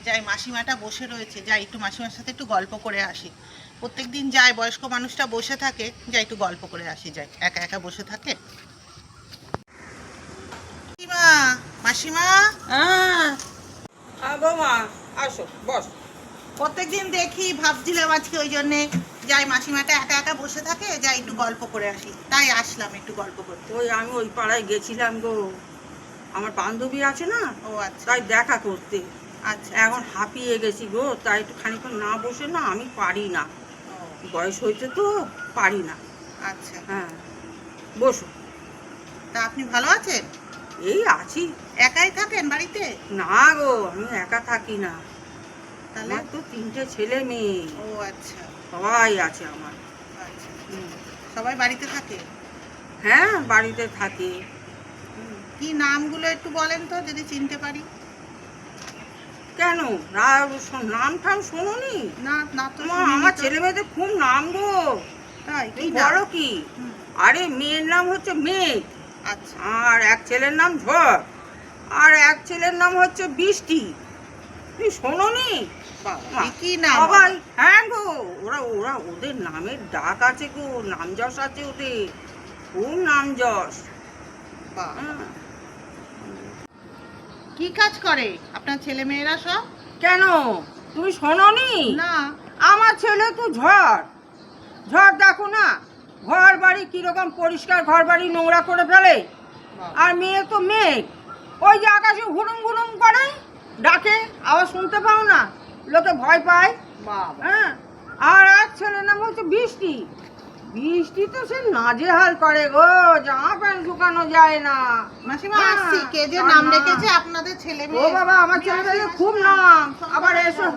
যাই, মাসিমাটা বসে রয়েছে, যাই একটু মাসিমার সাথে একটু গল্প করে আসি। প্রত্যেক দিন যাই, বয়স্ক মানুষটা বসে থাকে, যাই একটু গল্প করে আসি, যাই, একা একা বসে থাকে। মাসিমা, মাসিমা। হ্যাঁ বৌমা, আসো বস। প্রত্যেকদিন দেখি, ভাবছিলাম আজকে ওই জন্যে যাই, মাসিমাটা একা একা বসে থাকে, যাই একটু গল্প করে আসি, তাই আসলাম একটু গল্প করতে। আমি ওই পাড়ায় গেছিলাম গো, আমার বান্ধবী আছে না, ও আচ্ছা তাই দেখা করতে। আচ্ছা। এখন হাঁপিয়ে গেছি গো, তাই একটু খানিক্ষণ না বসে না আমি পারি না, ও বয়স হয়েছে তো পারি না। আচ্ছা, হ্যাঁ বসো। তা আপনি ভালো আছেন? এই আছি। একাই থাকেন বাড়িতে? না গো, আমি একা থাকি না, তাহলে? আমার তো 3টে ছেলে মেয়ে, ও আচ্ছা সবাই আছে আমার। আচ্ছা। হুম। সবাই বাড়িতে থাকে? হ্যাঁ বাড়িতে থাকে। কি নামগুলো একটু বলেন তো, যদি চিনতে পারি। কেন নাম ঠাম শোনোনি? না না তো মা, শুনিনি আমার তো। ছেলে মেয়েদের খুব নাম গো। তাই? কি তুমি নাম? বলো কি? হুম, আরে মেয়ের নাম হচ্ছে মেঘ, আচ্ছা। আর এক ছেলের নাম ঝড়, আর এক ছেলের নাম হচ্ছে বৃষ্টি। তুমি শোনোনি? বাবা, কি নাম সবাই, বাবা? হ্যাঁ গো, ওরা ওরা ওদের নামের ডাক আছে গো, নাম যশ আছে ওদের, খুব নাম যশ। বাবা, হ্যাঁ। কি কাজ করে আপনার ছেলে মেয়েরা সব? কেন তুমি শোনোনি? না। আমার ছেলে তো ঝড়, ঝড় দেখো না, ঘর বাড়ি কিরকম পরিষ্কার, ঘর বাড়ি নোংরা করে ফেলে। বাবা, আর মেয়ে তো মেঘ, ওই যে আকাশে ঘুরুম ঘুরুম করে ডাকে, আওয়াজ শুনতে পাও না, লোকে ভয় পায়। বাবা। হ্যাঁ, আর এক ছেলের নাম হচ্ছে বৃষ্টি, বৃষ্টি তো সে নাজেহাল করে গো, জামা প্যান্ট শুকানো যায় না। মাসিমা হ্যাঁ, আসছি, কে যে তার নাম মা। রেখেছে আপনাদের ছেলে ও মেয়ে। বাবা, আমার ছেলে মেয়েদের খুব নাম। আবার এসো,